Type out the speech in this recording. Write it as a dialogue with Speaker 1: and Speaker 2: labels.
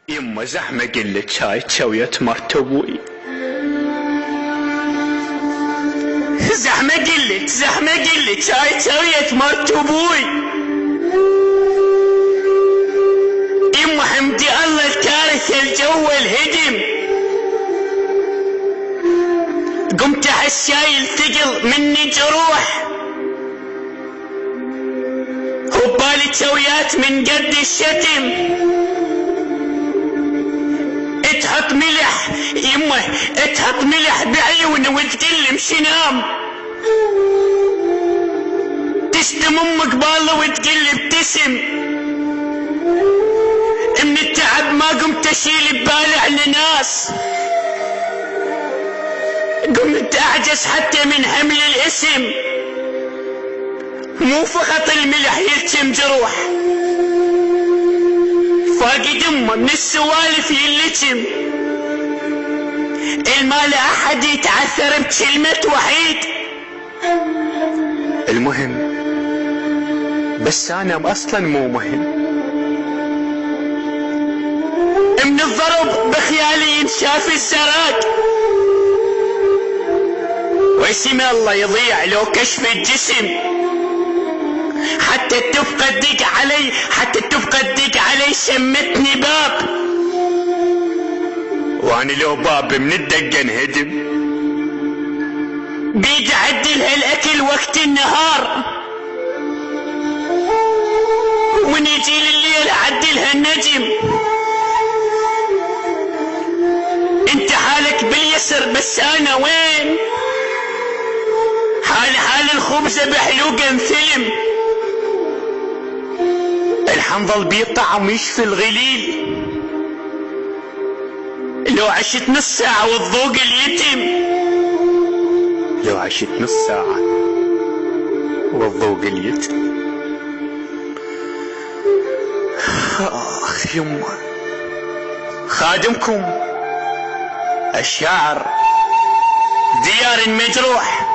Speaker 1: يما زحمة قلت هاي تسويت مرت ابوي. زحمة قلت هاي تسويت مرت ابوي. يما حمدي الله الكارثة الجو الهدم. قمت احس شايل ثقل مني جروح. وبالي تسويات من قد الشتم. تحط ملح يمه تحط ملح بعيونه وتقلم شنام. تشتم امك بالله وتقل ابتسم. من التعب ما قمت اشيل ببالي على ناس. قمت اعجز حتى من حمل الاسم. مو فقط الملح يلتم جروح، فاقد امه من السوالف يلتم. الما لا احد يتعثر بكلمة وحيد. المهم بس انا اصلا مو مهم. من الضرب بخيالي ينشاف السراج، واسم الله يضيع لو كشف الجسم. حتى تبقى تدق علي شمتني باب، وانا لو باب من الدقة انهدم. بيد اعدلها الاكل وقت النهار، ومن يجي الليل اعدلها النجم. انت حالك باليسر بس انا وين؟ حال الخبزة بحلوقة مثلم. الحنظل بيطعم يشفي الغليل. لو عشت نص ساعة والذوق اليتم. لو عشت نص ساعة والذوق اليتم. اخ يمه خادمكم الشاعر ديار مجروح.